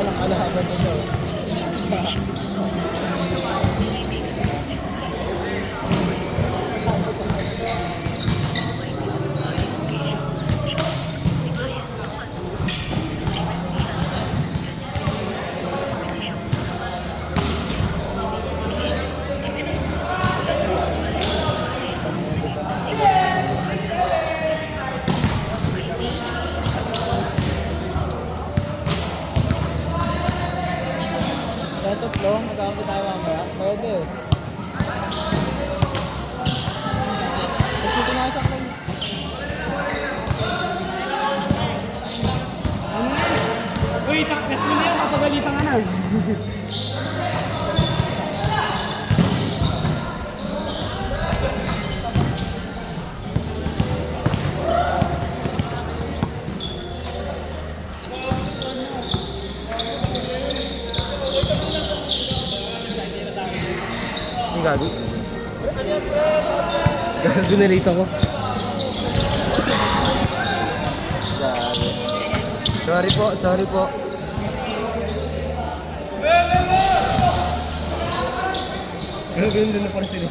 Walang kalaban nito. Tatlo, magkakapi tayo mamaya. Pwede. Kasi ito na sa akin. Uy, taklas mo na yun, kapagalitan ka na. Ang gago. Gago na late ako. Gago. Sorry po, sorry po. Gago yun doon na pala sila.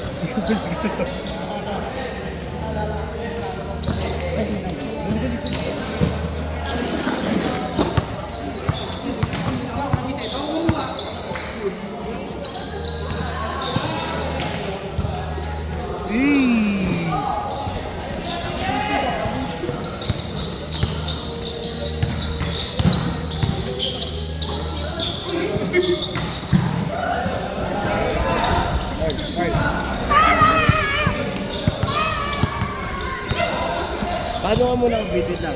Paano ka muna bitit lang?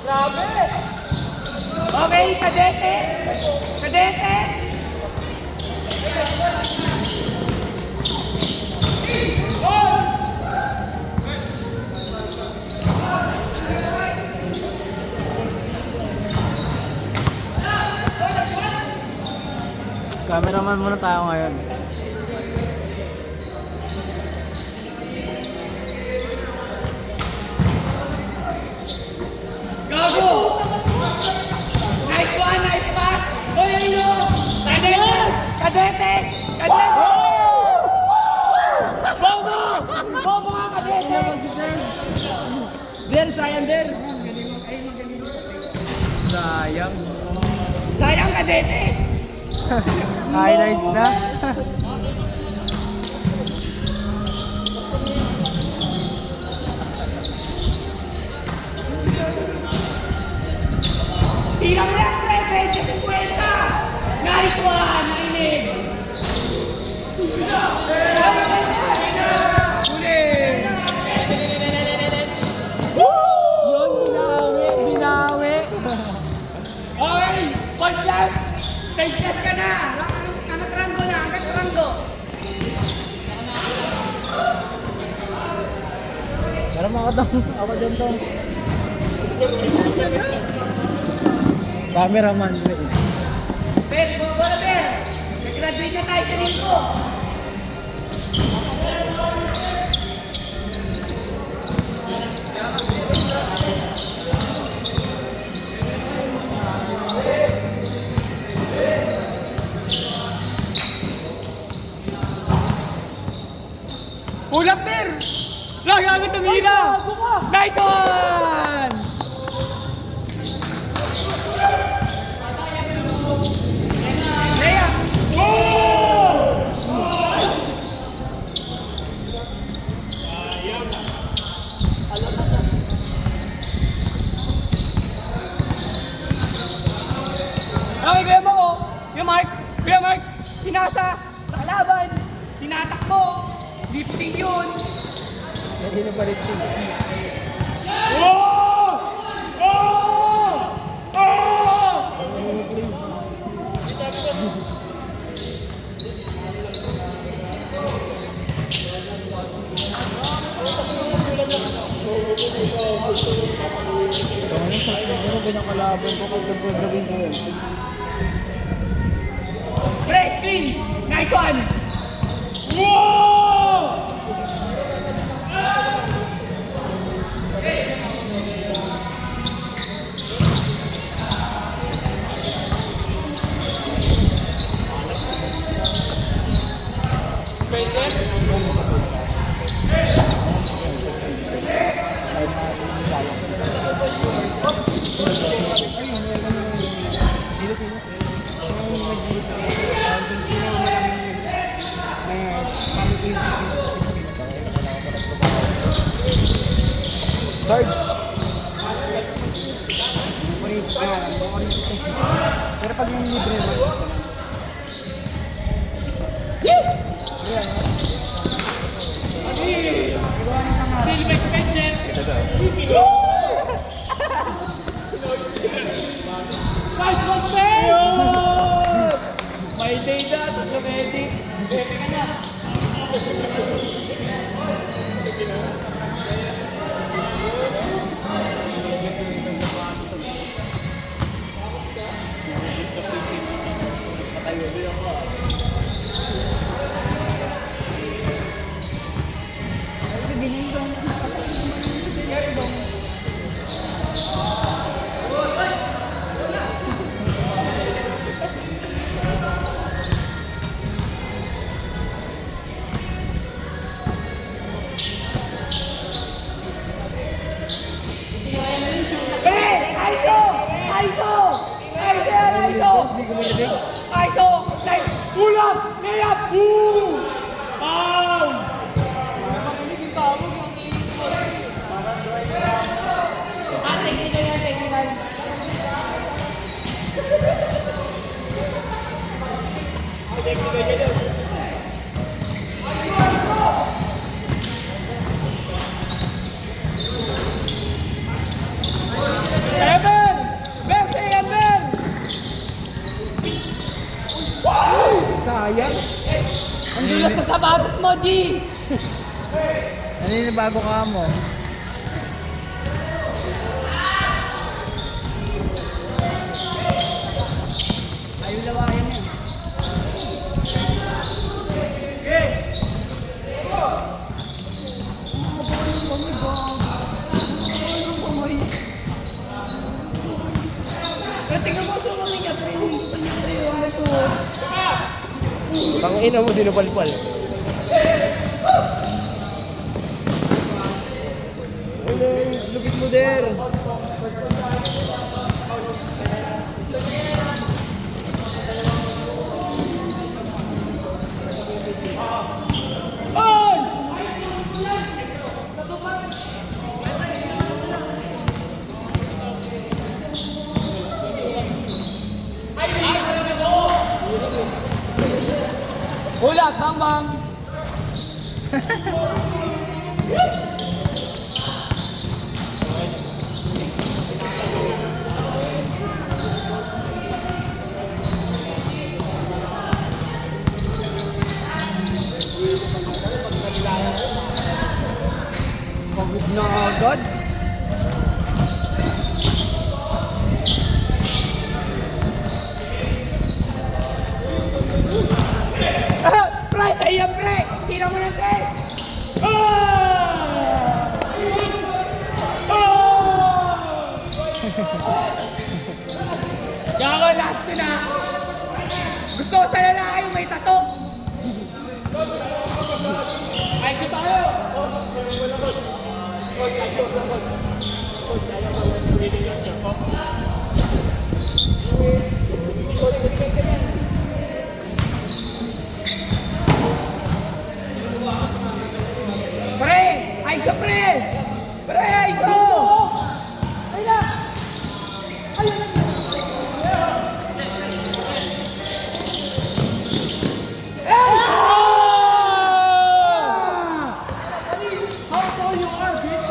Grabe! Okay, kadete! Kadete! Cameraman muna tayo ngayon. Gago! Nice one, nice pass! Oy, ayun! Kadete! Kadete! Kadete! Bobo! Bobo nga kadete! Der, sayang der! Sayang. Sayang kadete! Highlights na. Tirang lang, pre! 20-50! Nice one! Nainig! Yun, binawi, binawi. Okay! Point plus! 10 plus ka na! Hanggat ranggo na! Hanggat ranggo! Pero makatang ako dyan tong. Cameraman. Per, go na Per! Nag-graduate na tayo sa linggo! Ulang Per! Lagago tumira! Nice one! Leia! Okay, Kuya Mark, oh. Kuya Mark, pinasa sa kalaban, tinatakbo, lifting yun. Hindi na balik siya. Oh! Oh! Oh! So, ano binakalaban ko pag nagdagin ko yun? Break screen! Nice Nice one! Whoa! Sarge. Pero pag yung libre mo, may day na, automatic. Pwede ka na. Aiso! Ulam! Layup! Bam! Evan! Messi, Evan! Sayang. Ang dulas sa sapatos mo, G! Naninibago ka mo. Ayaw lawayan yan. Tingnan mo sa mga niya, Pangina mo sinupalpal. Ano yung lupit mo der? Ulat, bang bang! Pagod na agad. Price! Ayan, pre! Tira mo ng tres! Gago, last ko na! Gusto ko sa lalaki yung may tato! Ay, ito tayo! Pre! Aiso, pre! Pre, Aiso! Ay na! Ayun na! How tall you are, bitch?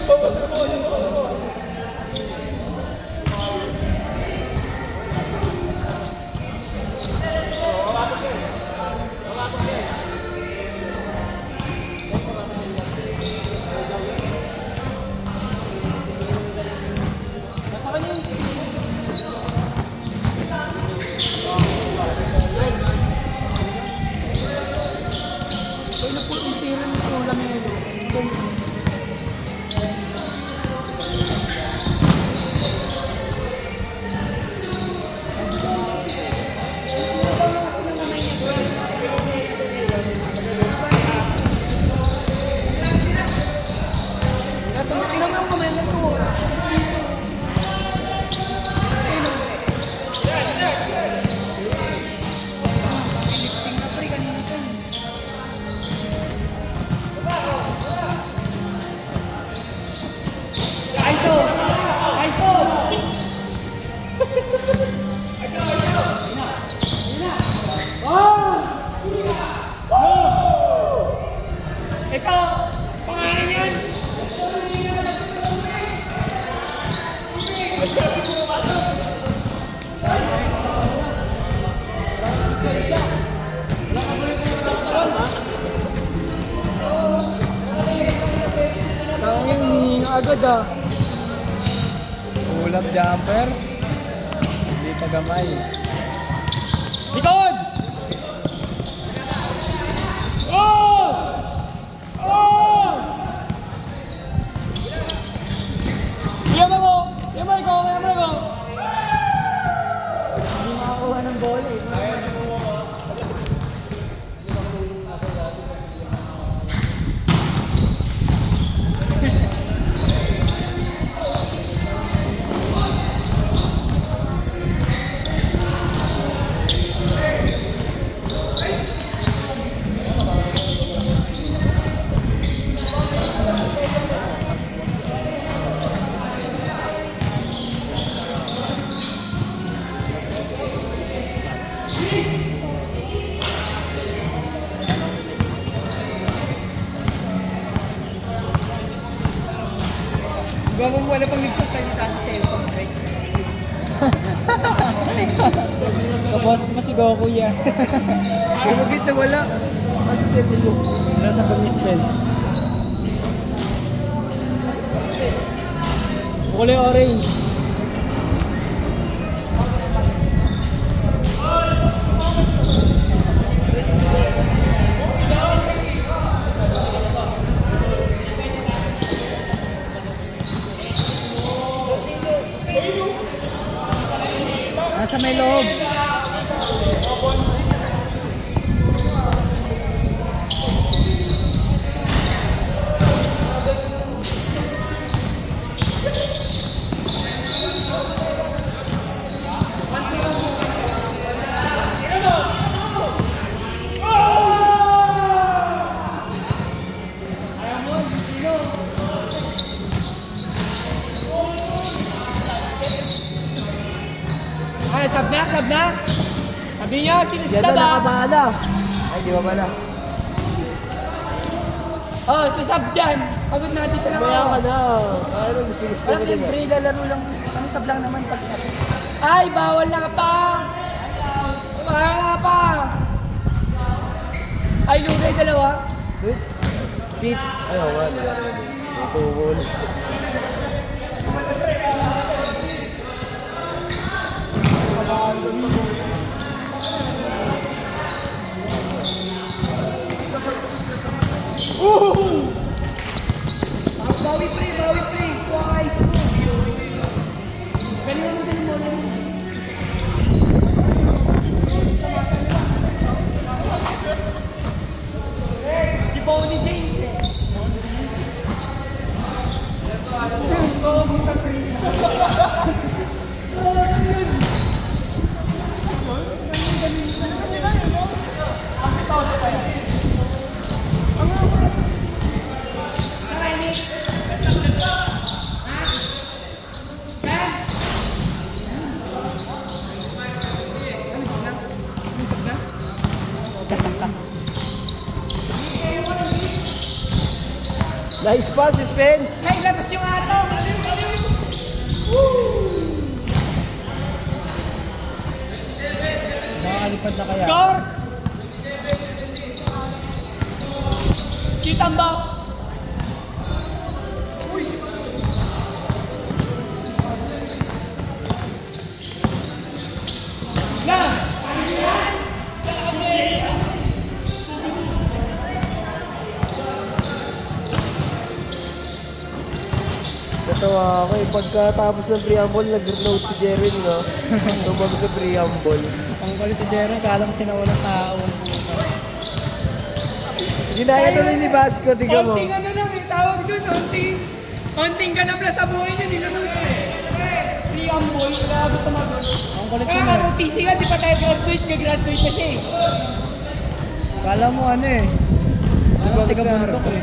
Oh, Tawang yung hinihinga agad ah. Pull-up jumper. Hindi pa gamay. Likod! Oh! Oh! Yaman ko! Yaman ko! Yaman ko! Hindi makakuha ng bola eh. Gawang wala pang nagsasalita sa cellphone, right? Tapos masigaw ko yan. Lumabit na wala. Kasi cellphone mo. Nasa pag-spell. Kulay orange. Nasa may loob. Ay, sab na, sab na! Sabi niya, Yan sinistab na ah! nakabana. Ay, di ba pala? Oh, sisab dyan! Pagod na dito lang Kaya ka ako. na. Ano, gusto Alam mo mo yung diba? pre, lalaro lang. Kami sab lang naman pag sab. Ay, bawal na ka pa! Bawal na ka pa! Ay, lugay dalawa. Pit. Ay, oo nga. Ito, wall. Bawi pre, bawi pre. Twice. Galing mo, galing mo. Di ba ni James eh? Nice pass, suspense. Ay, labas yung ato! Makakalipad na kaya. Score! Shoot ang dog! Na! Natawa ako eh. Pagkatapos ng preamble, nag-note si Jeremy, no? Tumag sa preamble. Ang kulit ni Jero, kala mo sinawa ng tao. Ginaya tuloy ni Basco, tiga mo. Onting ano lang eh, tawag doon, onting ganap lang sa buhay niya, di na nung preamble, grabe tumagot. Ang kulit Kaya mo nga ROTC nga, di pa tayo graduate na siya eh. Kala mo ano eh. Ano, Ibang tiga sa buntok eh.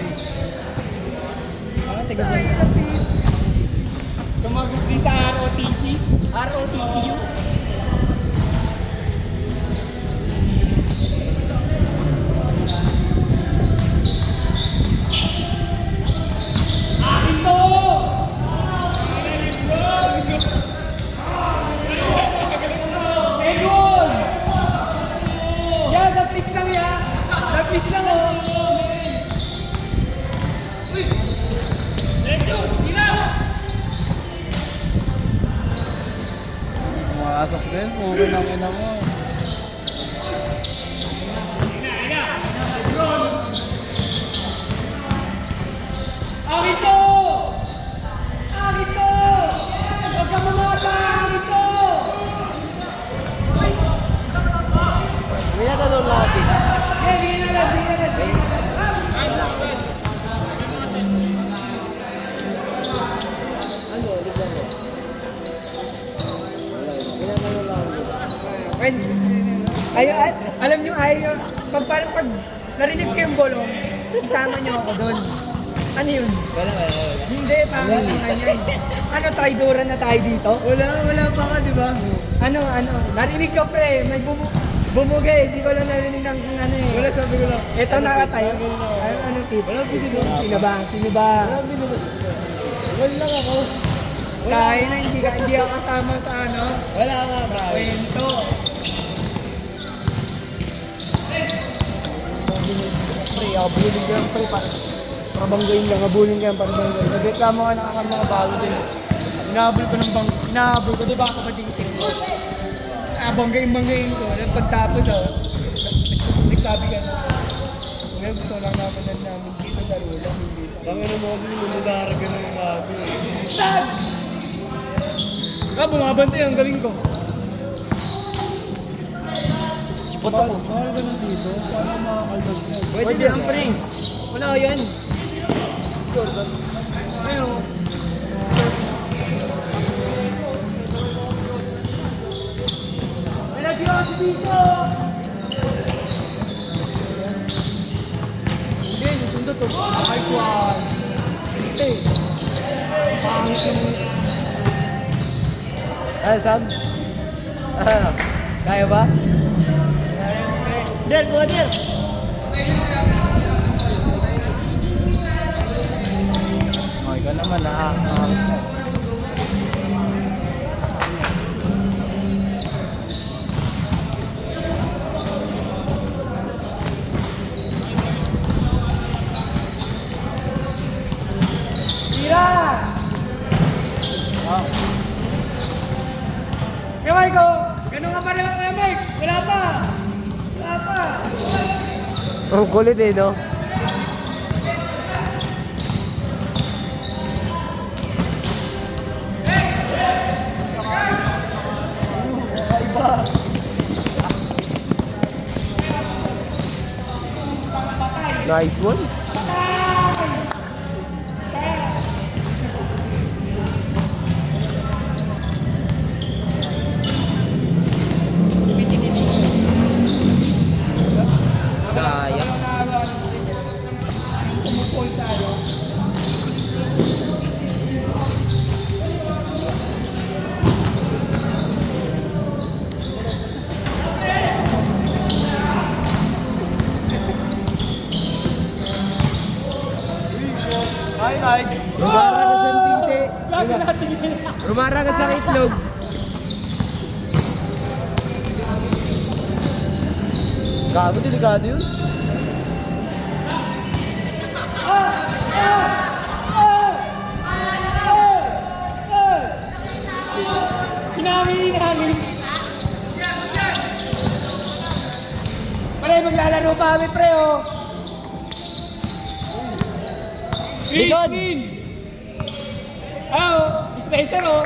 Ano, tiga buntok. Tumagos din sa ROTC, ROTCU. Akin to! Pasok din, puro ng ina mo. Arito! Arito! Huwag ka mamata! Arito! May natanong lapit. Alam nyo, pag narinig ko yung bolong, isama nyo ako doon. Ano yun? Wala. Hindi, tama yan. Ano, traidoran na tayo dito? Wala pa ka, di ba? Ano, narinig ko pre, may bumugay, di ko lang narinig ng ano eh. Wala, sabi ko lang. Ito nakatayo. Ano tip? Wala, binigyan. Sino ba? Sino ba? Wala lang ako. Kaya na hindi ako kasama sa ano. Wala nga, bro. Kwento. Pre, abulin ko yung pre para banggain lang, abulin ko yung para banggain. Nagreklamo ka na mga bago din. Inaabol ko ng inaabol ko, di ba ako maditing ko? Banggain ko. Pagtapos nagsabi ka na, well, gusto lang naman namin dito sa ulang, hindi sa Tangin na mo kasi nagdadaragan ng mga bago eh. Stag! Bumabantay, ang galing ko. Sipot ako. Mahal ka na dito, paano makakaldag ka? Pwede din ang pre. Wala ko yan. Ayun. Nalagyan ako si Biso! Hindi, nasundo to. Nice one. Hey. Pangit naman. Sam? Kaya ba? Del, buha Del. Okay ka naman, Tira! Kaya Marco, ganun nga pa rin kay Mike. Wala pa. Ang kulit eh, no? Nice one. Sayang. Umupol sa ano. Hi. Rumara ka sa tite. Lagi natin yun. Rumara ka sa itlog. Gago, delikado yun. Hinangin. Pare, maglalaro pa kami, pre, oh. Likod! Spencer, oh.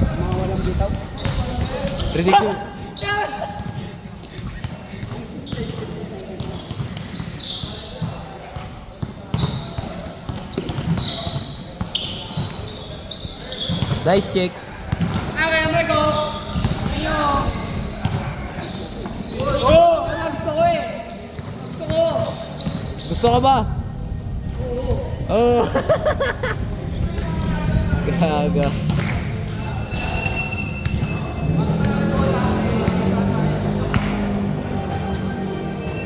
Mga walang bitaw. Prediction. Nice kick. Okay, Marco. Ano? Oh, gusto ko eh. Gusto ko. Gusto ka ba? Oo. Oh. Gaga.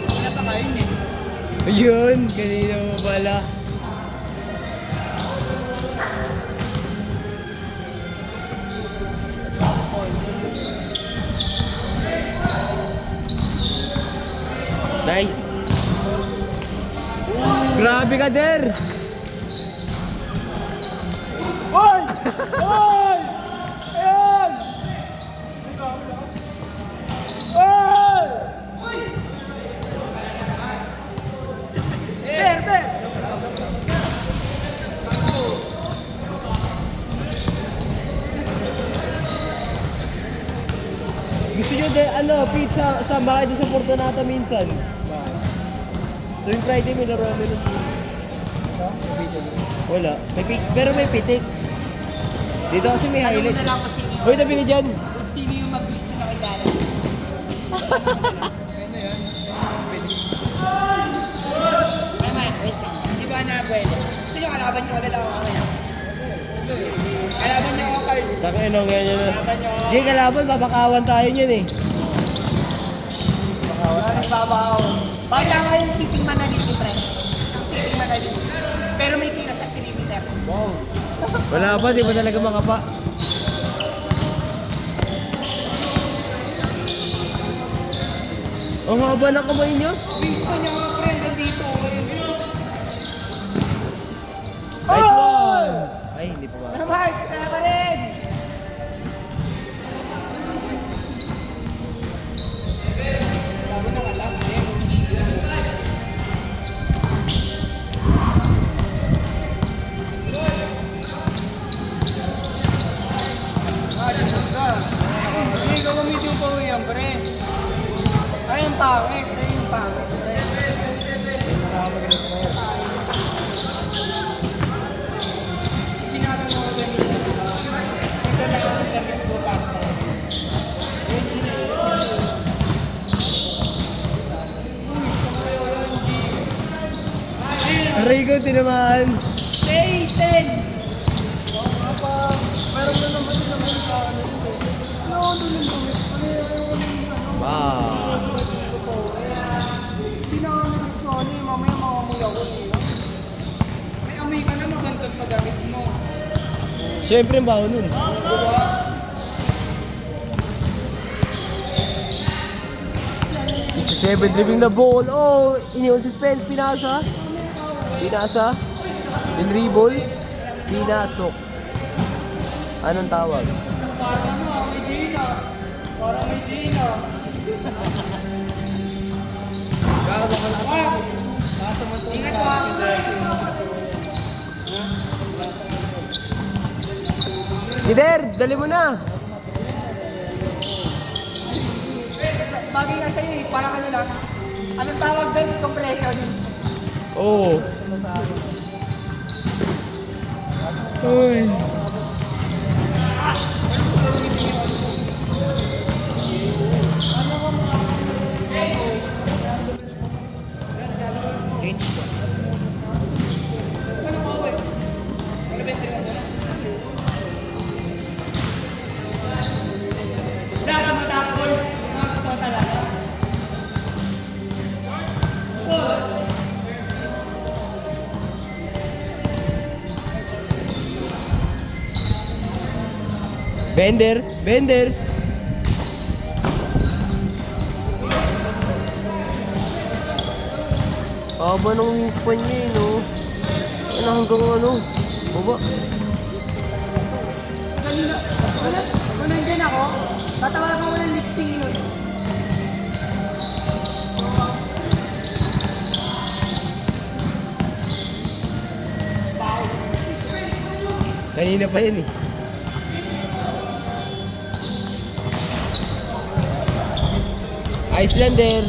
Wala pa kain eh. Ayun, kanina mo pala. Nice. Grabe ka, Der! Hoy! Hoy! Ayan! Hoy! Per! Gusto nyo pizza, sama kayo sa Fortunata minsan. Tuwing Friday may laro kami ng wala. Pero may pitik. Dito kasi may highlights. lang kasi Hoy, tabi ka dyan. kung sino yung mag-list na nakilala. Ay, man, wait lang. Di ba na pwede? Sino kalaban nyo agad ako kaya? Kalaban nyo ako, Carl. Takay nung ganyan na. Kalaban nyo ako. Hindi kalaban, babakawan tayo niyan eh. Wala nagbabaw. Bakit lang kayo yung titing manalit ni Fred? Ang titing manalit. Pero may pila sa perimeter. Wow. Wala pa, di ba talaga makapa? Ang haba ng kamay niyo. Gusto niya mga friend nandito. Nice one! Ay, hindi pa ba? Mark, kaya pa rin! Labo na alam. Hindi ko gamitin po yan, pre. Ay, yung pangit. Ay, yung pangit. Sinabi mo ko ganito. Ito na yung internet ko para sa'yo. Aray ko, tinamaan. Satan! Meron na naman din naman sa ano. Ano din naman? Wow. Hindi na ako nag-sony. Mamaya makamuya ko. May amoy ka na magandang magamit mo. Siyempre, ang baho nun. Diba? 67 dribbling na ball. Oh, iniwan suspense. Pinasa. Pinasa. Dinribble. Pinasok. Anong tawag? Parang ano, may dina. Parang may dina. Ingat ko ha. Lider, dali mo na. Bagay nga sa'yo eh, parang ano lang. Anong tawag doon? Compression. Oo. Uy. Dapat matapon. Gusto talaga. Bender, Bender. Haba nung wingspan niya eh, no? Ano hanggang ano? Baba. Kanina, kung nandyan ako, tatawagan ko ng lifting nun. Kanina pa yun eh. Icelander.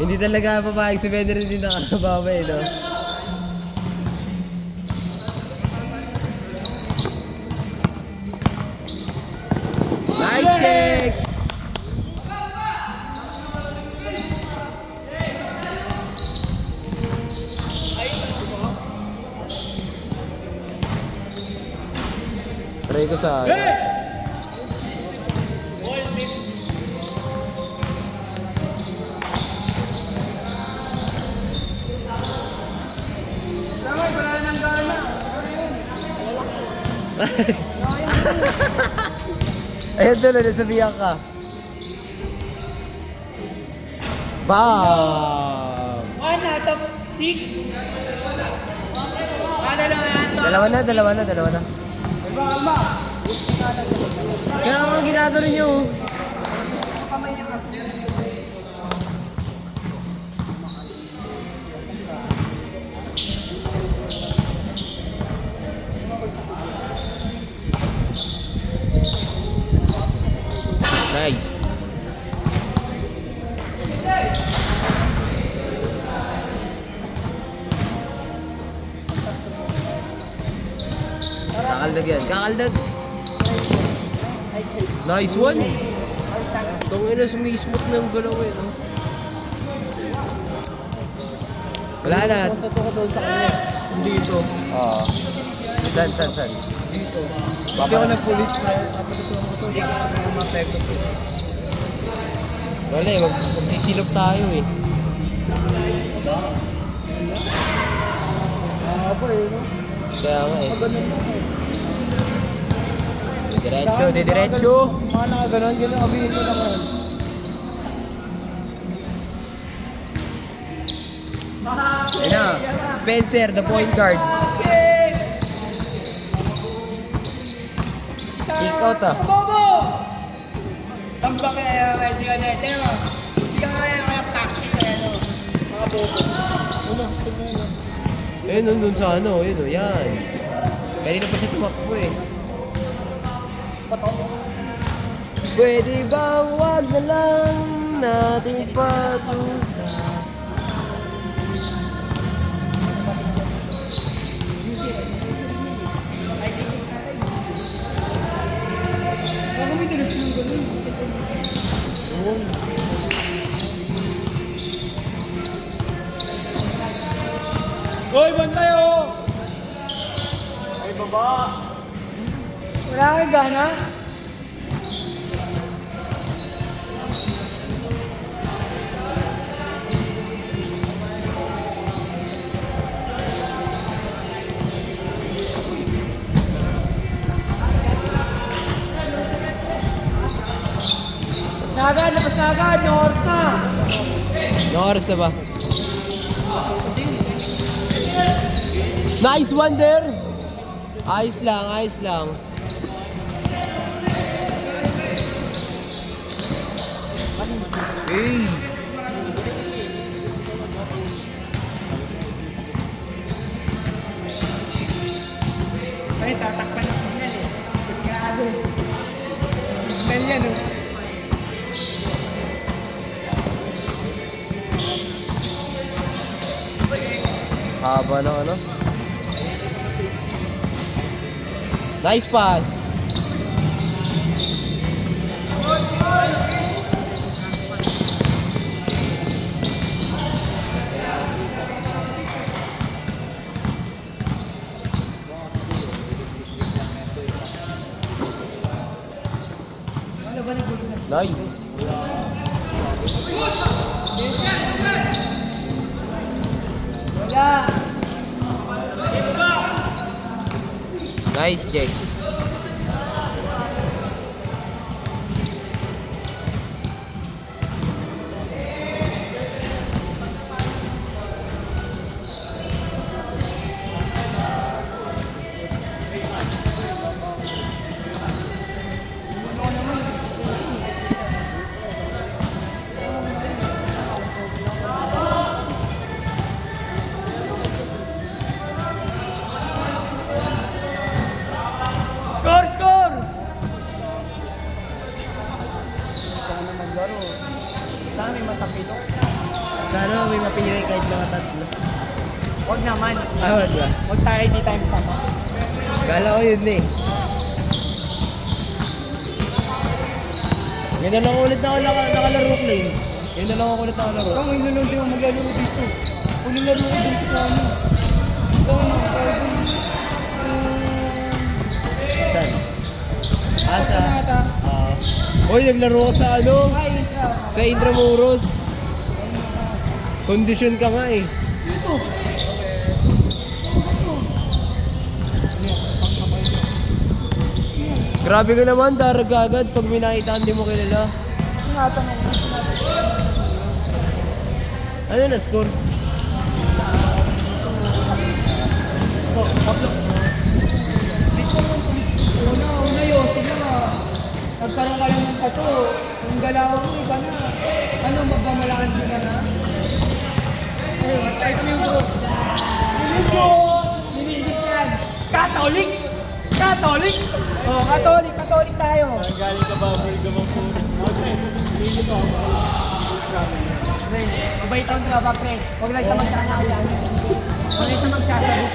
Hindi talaga papayag si Bender, hindi nakakababa eh, no? Nice kick! Try ko sa... Ayun doon, nasabihan ka. Bam! Ano, top 6? Ano lang yan? Dalawa na. Kalma. Kaya ang ginagano nyo. Nice. Kakaldag yan. Kakaldag. Nice one. Itong ina, sumismooth na yung galaw eh. No? Wala na. Punta to ka doon sa kanya. Hindi ito. Oo. San? Dito. Hindi ako nag-police na. Tapos ito ang motor. Hindi ako mapekto ko. Wala eh. Magsisilop tayo eh. Ako eh, no? Kaya nga eh. Ganun mo eh. Diretso. Mga nakaganon, gano'n abihin ko naman. Ayun na. Spencer, the point guard. Kick out ah. Bobo! Tambak na yung Messi ka niya. Tiyan mo. Siya nga yung kaya taxi na yan, no? Mga bobo. Ano? Tignan mo. Ayun, nandun sa ano. Ayun o, yan. Kanina pa siya tumakbo eh. Pwede ba wag na lang natin pag-usap? Baka may dilis yung gano'n. Hoy, bantay oh! Ay, baba! Wala kang gana? Labas na agad, no oras na. No oras na ba? Nice one there! Ayos lang. Hey! Ay, tatakpan ng signal eh. Grabe. Signal yan oh. Haba ng ano? Nice pass! Nice! Wala. Nice, Jake. Score! Score! Gusto ko na maglaro. Sana may matapilo. Sana may mapili kahit mga tatlo. Huwag naman. Wag ba? Huwag tayo hindi tayo masama. Kala ko yun eh. Yan na lang ulit na ako nakalaro, Clay. Yan na lang ako ulit nakalaro. Ikaw ngayon na lang din ako maglalaro dito. Huling laro ko din ko sa ano. Gusto ko na. Saan? Asa? Ata. Hoy, naglaro ko sa ano? Ay, intra. Sa Intramuros. Kondisyon ka nga eh. Dito. Grabe ka naman, darag agad pag may nakita hindi mo kilala. Tinatanong mo, Ano na score? Una yun, sige nga. Nagkaroon ka lang ng tato. Yung galaw mo, iba na. Ano, magmamalaan din ka na? Ayun, kahit mo yung bro. Yung bro, nililigis yan. Catholic! Catholic! Oh, Catholic, Catholic tayo. Galing ka ba, Bulgam ang puno? Pre, mabait ang traba, pre. Huwag lang siya magsasabihan. Huwag lang siya magsasabi,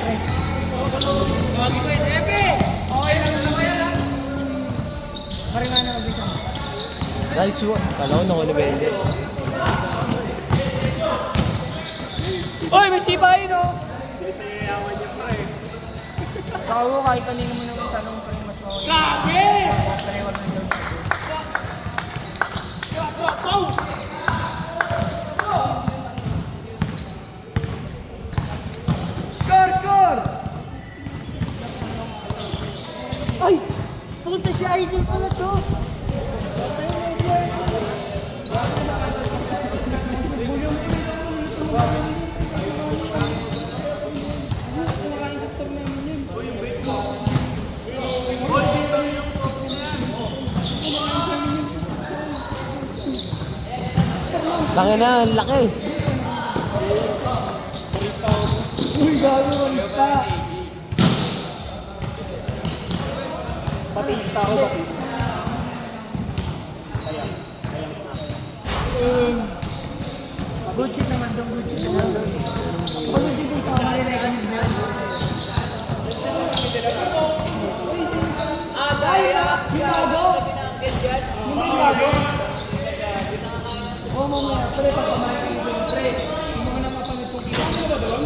pre. Okay lang naman yan, ha? Pari nga na mabait siya. Nice one. Kala ko na Bende. Oy, may sipa yun, oh! Bago, kahit kanina mo naman tanong, pre, mas okay. Lagi! Pre, wag na yun. Score! Score! Ay! Punta si Idol pala to! Laki na, laki. Uy, gago, walita! Batista ako, Batista. Good shit naman doon, good shit naman doon. Pag hindi dito, marinay ka nila. Ay, si Mago! Hindi Mago? Oo, mamaya. Pre, pagpamahin ka nito. Pre, hindi mo na mapanipugin. Ano ba doon?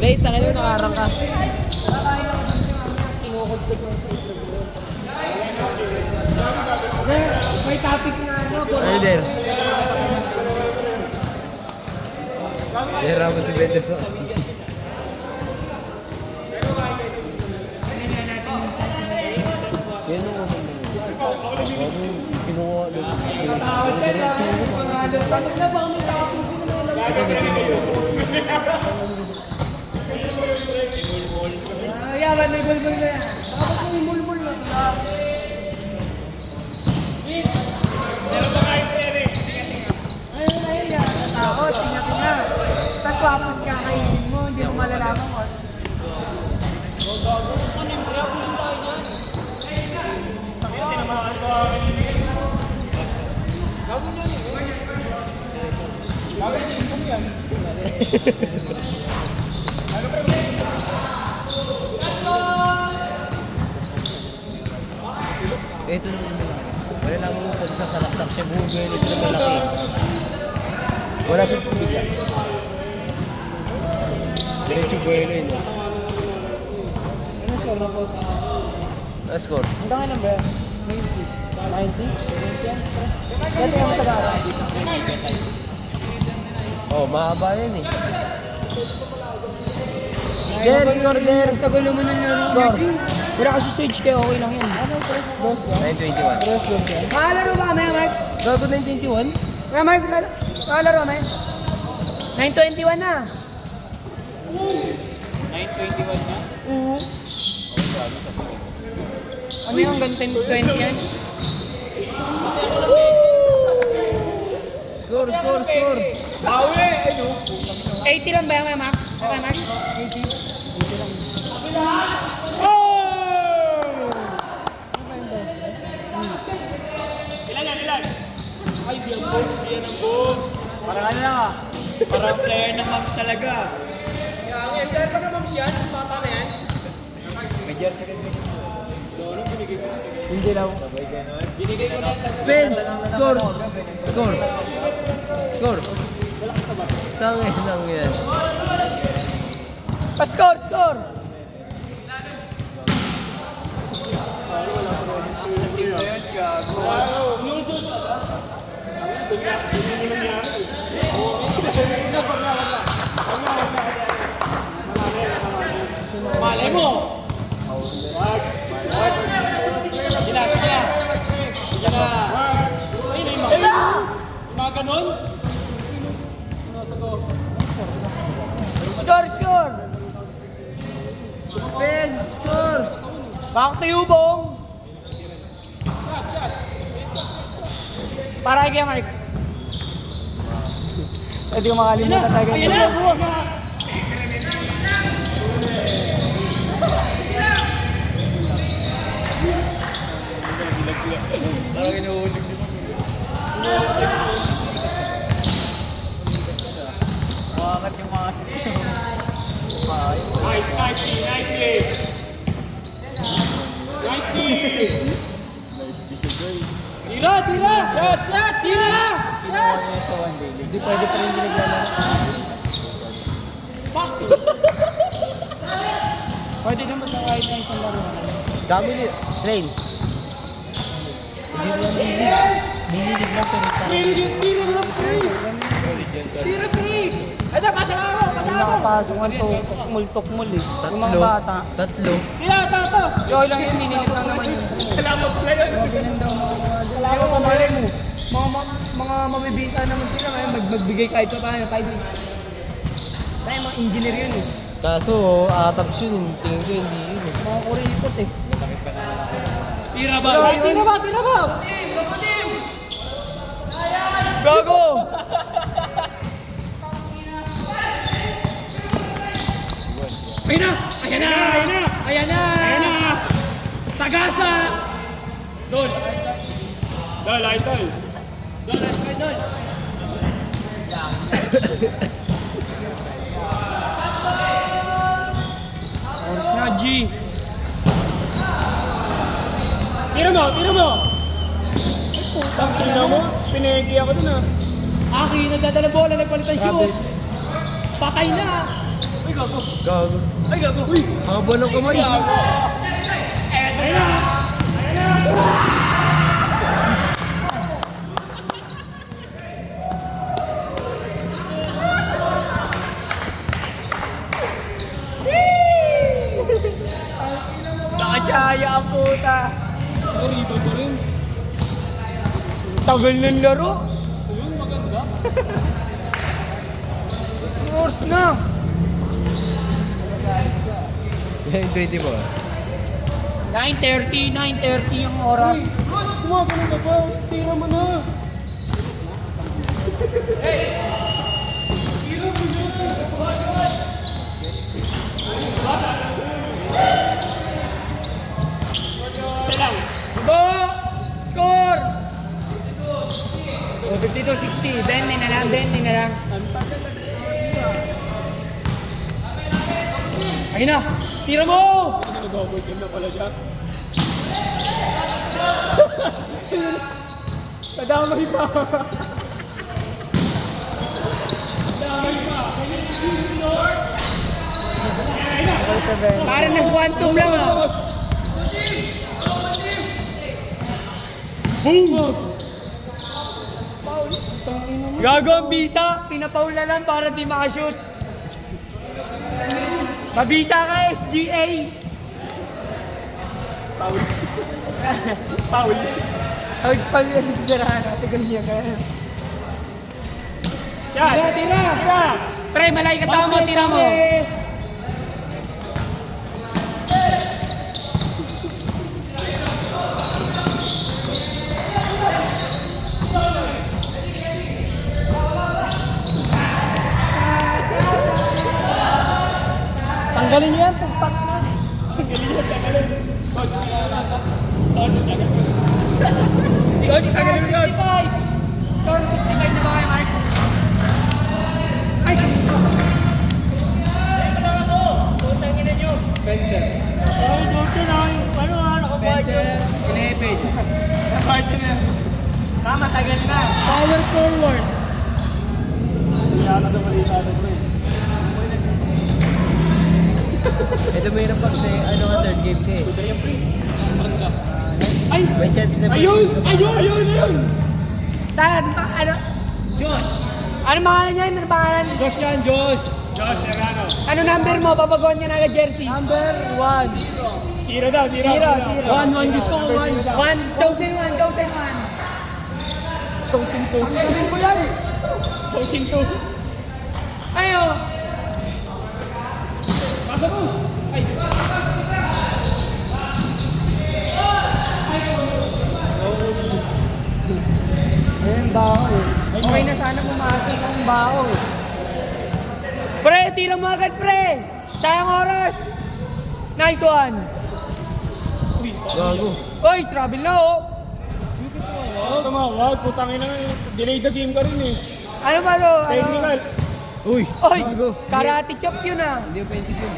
Late, takin mo, nakarang ka. Nakakain ako sa mga kinukod ko doon sa interview. May topic na ano. Ano there? Hira mo si Benderson. Yan ang unang kinuha doon. Yaman, may bulbul na yan. Dapat may bulbul na. Ayun na yun yan. Takot, tingnan-tingnan. Tapos wapos ka kainin mo, hindi mo malalaman mo. Ito naman nila. Wala lang mo pag sasalaksak siya, bugay na siya na malaki. Wala siyang pumila. Diretso buwelo yun. Ano score na po? Ano score? Hanggang ilan ba yan? 90? 90 yan? Dati yung sa gara. Oh, mahaba yan eh. Der, score der! Tagal naman na nga. Score. Wala kasi Sage kaya okay lang yan. Ano? Dos yan? 921. Dos yan. Makalaro ba kami, Mark? Gago 921? Kaya Mark, makalaro kami? 9:21 na. 9:21 na? Oo. Ano yung hanggang 10:20 yan? Score, score, score! Bawi! Ano? 80 lang ba yan, Mark? Saka, Mark? 80? 80 lang. Oh! Ilan? Ay, di ang boom. Parang ano lang ah. Parang player ng Mams talaga. Player pa na Mams yan? Bata na yan? May jersey rin din. Hindi lang. Sabay ganon. Binigay ko na yung Spence! Score! Score! Score! Tangin lang yan. Score! Score! Malay mo! ganon? Score, score! Spence, score! Back to you, Bong! Para kay Mark. Hindi ko makalimutan tayo. Ayan na! Parang inuulit nyo. Makakat yung mga Nice play! Nice play! Tira! Shot! Tira! Shot! Hindi pwede pa rin ginagawa. Pwede naman sa kahit na isang laro. Dami ni Train. Hindi lang nililig lang pero sa Tira, pre! Ito, pasa ako! Yung nakapasok ang tukmul eh. Yung mga bata. Tatlo. Tira, tato! Yo lang yun, minilit lang naman yun. Salamat pala yun! Wala ko malay mo. Mga mabibisa naman sila ngayon, magbigay kahit pa paano, kahit tayo mga engineer yun eh. Kaso, atabs yun. Tingin ko hindi yun. Mga kuripot eh. Tira ba? Tira ba? Gago! Ayan na! Tagasa! Dol! Idol! Oras na, G. Tira mo! Putang ina mo, pinegi ako dun ah. Aki, nagdadala bola, nagpalitan shoot. Patay na. Uy, gago. Gago. Ay, gago. Uy! Haba ng kamay. Ayun na! Nakachaya ang puta. Rebound ko rin. Tagal ng laro. Ayun, maganda. Oras na. 20 ba? 9:30 yung oras. Good! Gumagano ka ba? Tira mo na! Go! Score! 52-60. 20 na lang. Ayun na! Tira mo! Nag-double team na pala siya. Kadamay pa! Parang nag-quantum lang ah. Boom! Gago ang bisa! Pinapaula lang para di makashoot. Mabisa ka, SGA! Foul. Pag yung sisirahan natin, ganyan ka. Shot! Tira! Pre, malay ka tama, tira mo. Tanggalin niyo yan, pagpakmas. Coach, tagalin mo, Coach! Score 65 na ba kayo, Mark? Spencer. Ay, Jordan na! Ano nga, nakabuhay yun? 11. Party na. Tama, tagal na. Power forward. Kaya ka sa balita na, bro. Ito mahirap pa kasi ano nga third game ka eh. Yan, pre. Maganda. Ay! May chance na Ayun! Ano? Josh! Ano pangalan niya? Ano pangalan? Josh yan, Josh! Josh Serrano. Ano number mo? Papaguan niya na agad jersey. Number 1. Zero daw, zero. 0. 1, 1 gusto ko 1. Chosen one. Chosen 2. Ang galing ko yan! Chosen 2. Ayo! Pasa mo! Ay! Ayun, bao eh. Okay na sana pumasok ang bao eh. Pre, tira mo agad pre! Sayang oras! Nice one! Gago. Oy, travel na oh! Tumawag, putangin na. Delay the game ka rin eh. Ano ba to? Ano? Technical. Uy, Oy! gago. Karate chop yun ah! Hindi offensive yun.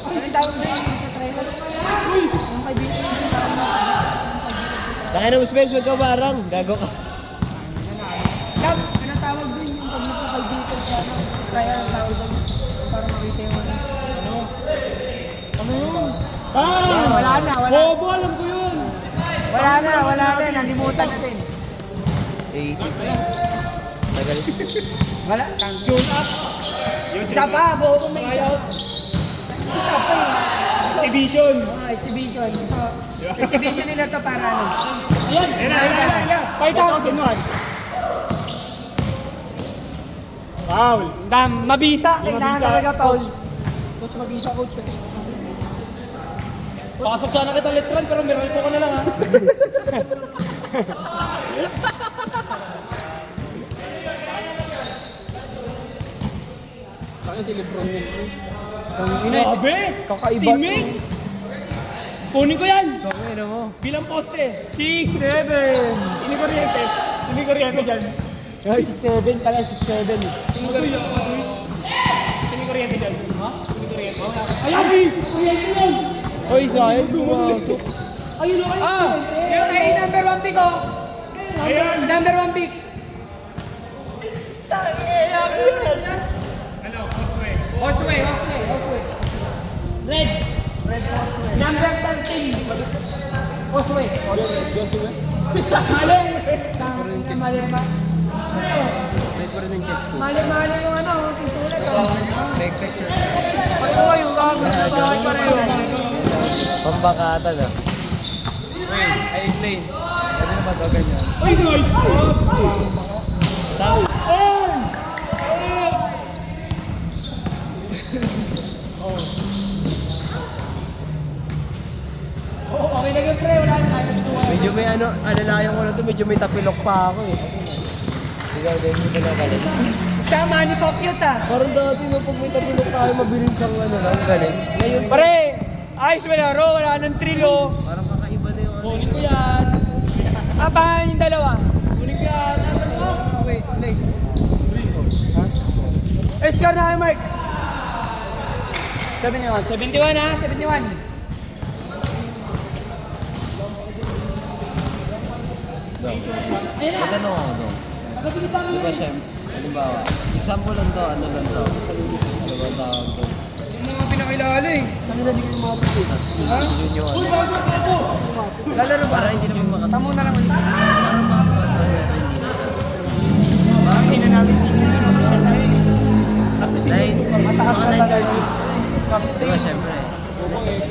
Anong tawag doon sa trailer? Uy! Ang kaibigan yung tawag na. Taka na mo, Spence, wag ka barang. Gago ka. Lab, pinatawag din yung pag nakakaibigan sa ano. Kaya ang tawag doon. Para makita yung ano. Ano yun? Ah! Wala na, wala. Bobo, alam ko yun. Wala na. Nalimutan natin. 80. Tagal. Wala. Tune up. Isa pa, buo ko may isa. Isa pa eh. Exhibition. Exhibition. So, exhibition nila to para ano. Ayan. Ayan. 5,000. Foul. Mabisa. Kailangan Mabisa. talaga, Paul. Coach, mabisa, coach. Kasi Pasok sana kita letran pero meron ko na lang ha. Kaya si Lebron yun. Grabe! kakaiba. Teammate! Kunin ko yan! Tangin na mo. Bilang poste. 6-7. Ini kuryente. Ini kuryente dyan. Ay, 6-7 pala, 6-7. Ini kuryente dyan. Ha? Ini kuryente. Ay! Kuryente yan! Uy, sayang pumasok. Ayun o! Ah! Yung number 1 pick oh! Ayan! Number 1 pick! Ano? Osway. Horseway. Red. Number 13. Horseway. Mali. Mali. Wait pa rin yung chest ko. Mali yung ano, tisulat. Fake picture. Patuwa yung gagawin pa rin. Pambakatan ah. I explain. Ano na ba ito ganyan? Ay, nice! Tao. Okay na yun, pre. Wala na tayo natuwa. Medyo may alalayan ko na to, medyo may tapilok pa ako eh. Ikaw din, hindi ka galing. Tama ni Pacquiao ah. Parang dati no, pag may tapilok pa ako, mabilis siyang lang, galing. Ngayon, Pre, ayos mo laro. Wala nang trilo. parang kakaiba na yung Kunin ko yan. Apahan yung dalawa. Kunin ko yan. Wait. Score na kayo, Mark. 71 ha, 71. Magano ako doon. Di ba, Shem? Halimbawa, example lang to, ano lang to. Diba tawag doon? Yung mga pinakilala eh. Ano na din yung mga pagkita? Yun yung ano. Lalaro ba? Para hindi naman makatawa. Tamo na lang ulit. Para makatawa na natin hindi na. Bakit? Hindi na namin sino. Tapos Dahil, mataas mga na 9:30. talaga. Diba, syempre.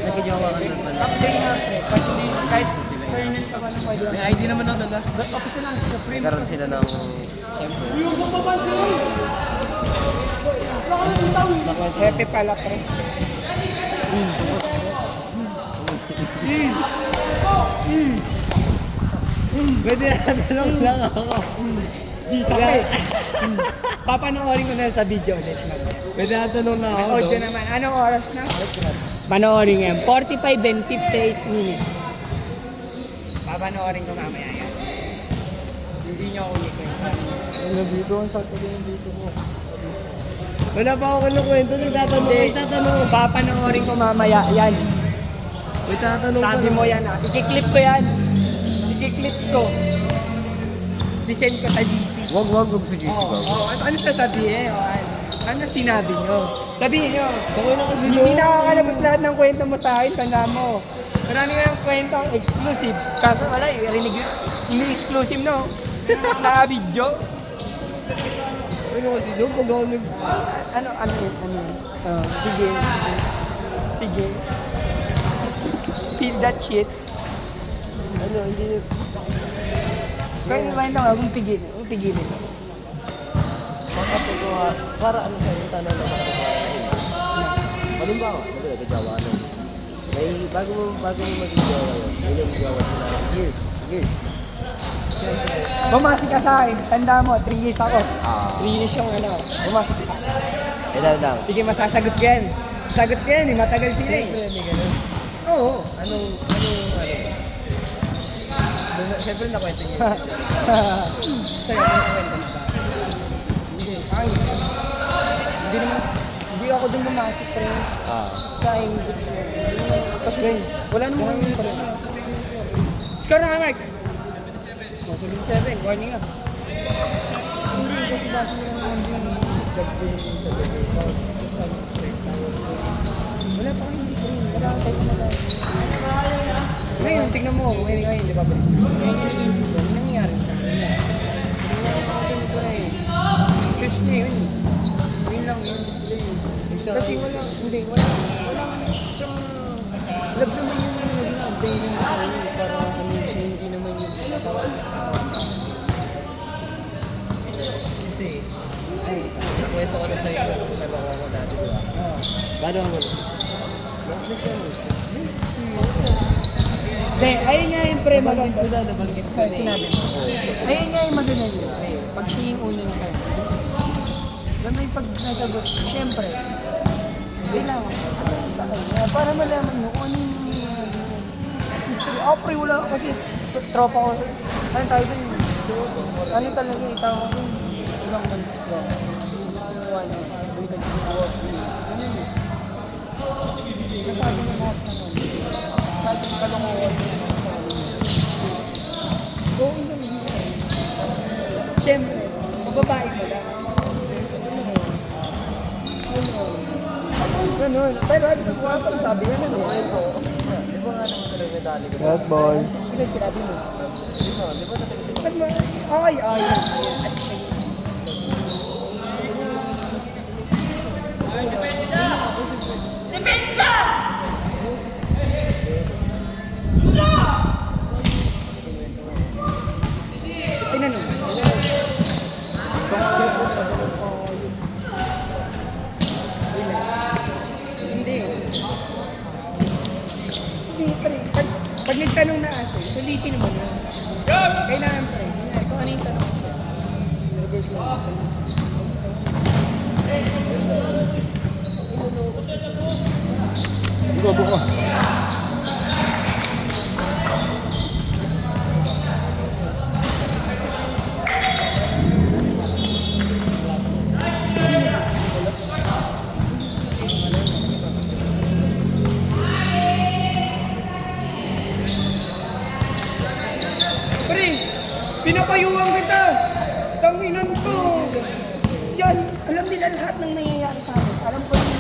Nagkijowa ka na pala. Captain nga pre. Kasi kahit tournament pa ba na pwede lang. May ID naman ako doon. Official lang sila pre. Nagkaroon sila ng, syempre. Happy pala pre. Pwede na tanong lang ako. Dito pre. Papanoorin ko na sa video ulit. Pwede na tanong na ako. Audio naman. Anong oras na? Panoorin yan. 45 and 58 minutes. Papanoorin ko mamaya yan. Hindi niyo ako ulit. Ano dito? Ang sakto din yung dito ko. Wala pa ako kinukwento. Nagtatanong. May tatanong. Papanoorin ko mamaya yan. May tatanong pa. Sabi mo yan ah. Ikiklip ko yan. Ikiklip ko. Sisend ko sa GC. Wag sa GC Oo. ba? Ano sasabihin? Ano sinabi nyo? Sabihin nyo. Ako na kasi Hindi nakakalabas lahat ng kwento mo sa akin. Tanda mo. Marami nga yung kwento ang exclusive. Kaso wala eh. Rinig yun. Hindi exclusive no. Naka-video. Ano kasi doon? Pag ako nag... Ano yun? Sige. Sige. Spill that shit. Ano, hindi... Kaya ikwento mo, kung pigilin. Makapagawa, para ano sa yung tanong na makapagawa. Halimbawa, nagagawa ano. May bago mo maging gawa yun, may nagagawa sila years. Siyempre. Bumasi ka sa akin, tanda mo, 3 years ako. Ah. 3 years yung ano, bumasi ka sa akin. Lang. Sige, masasagot ka yan. Sagot ka yan, matagal sila eh. Siyempre, may ganun. Oo. Anong siyempre nakwento niyo. Sa'yo, ano kwento na ba? Hindi. Ay, hindi ako dun bumasok, pre. Sa aking goods mo. Kasi, wala namang yung pre. Score na nga, Mark. 77, warning na. Hindi, kasi basa mo lang naman din. Wala pa kayo hindi. Wala ka tayo na lang. Ngayon, tignan mo. Ngayon, di ba ba? Ngayon, iniisip ko, ano nangyayari sa akin? Sabi niya, ako ko na eh. Diyos niya yun. Yun lang yun. Kasi wala, tsaka, love naman yung naging antay niya sa akin. Para ano siya, hindi naman yung pinatawag. Kasi, nakwento ko na sa'yo kung nalawa ko dati, di ba? Gano'n mo? Hindi, ayun nga yung pre Nabanggit maganda. ko na, nabanggit ko na eh. Sinabi mo. Ayun nga yung maganda yun. Pag siya yung una na kayo. Alam mo yung pag nasagot, syempre, kailangan sa kanya. Para malaman mo kung ano yung history. Oh, pre, wala kasi tropa ko. Ano tayo dun? Ano talaga yung tawag ko? Ilang months ko. Ganun eh. Masabi mo lahat naman. Sabi mo kalunguan. Going to be. Siyempre, mababae mo lang. Ganun. Pero ano pa sabi nga nun eh. Di ba nga naman talaga medali ko? Sad boys. Ilan sinabi mo? Di ba natin siya? Ba't mo? Ay. Tingnan mo. Hindi. Hindi, pre. Pag nagtanong na kasi, sulitin mo na. Kailangan, pre. Kung ano yung tanong kasi. Reverse lang. Buka. Pre, pinapayuhan kita. Tanginan to. Yan, alam nila lahat ng nangyayari sa akin. Alam ko yung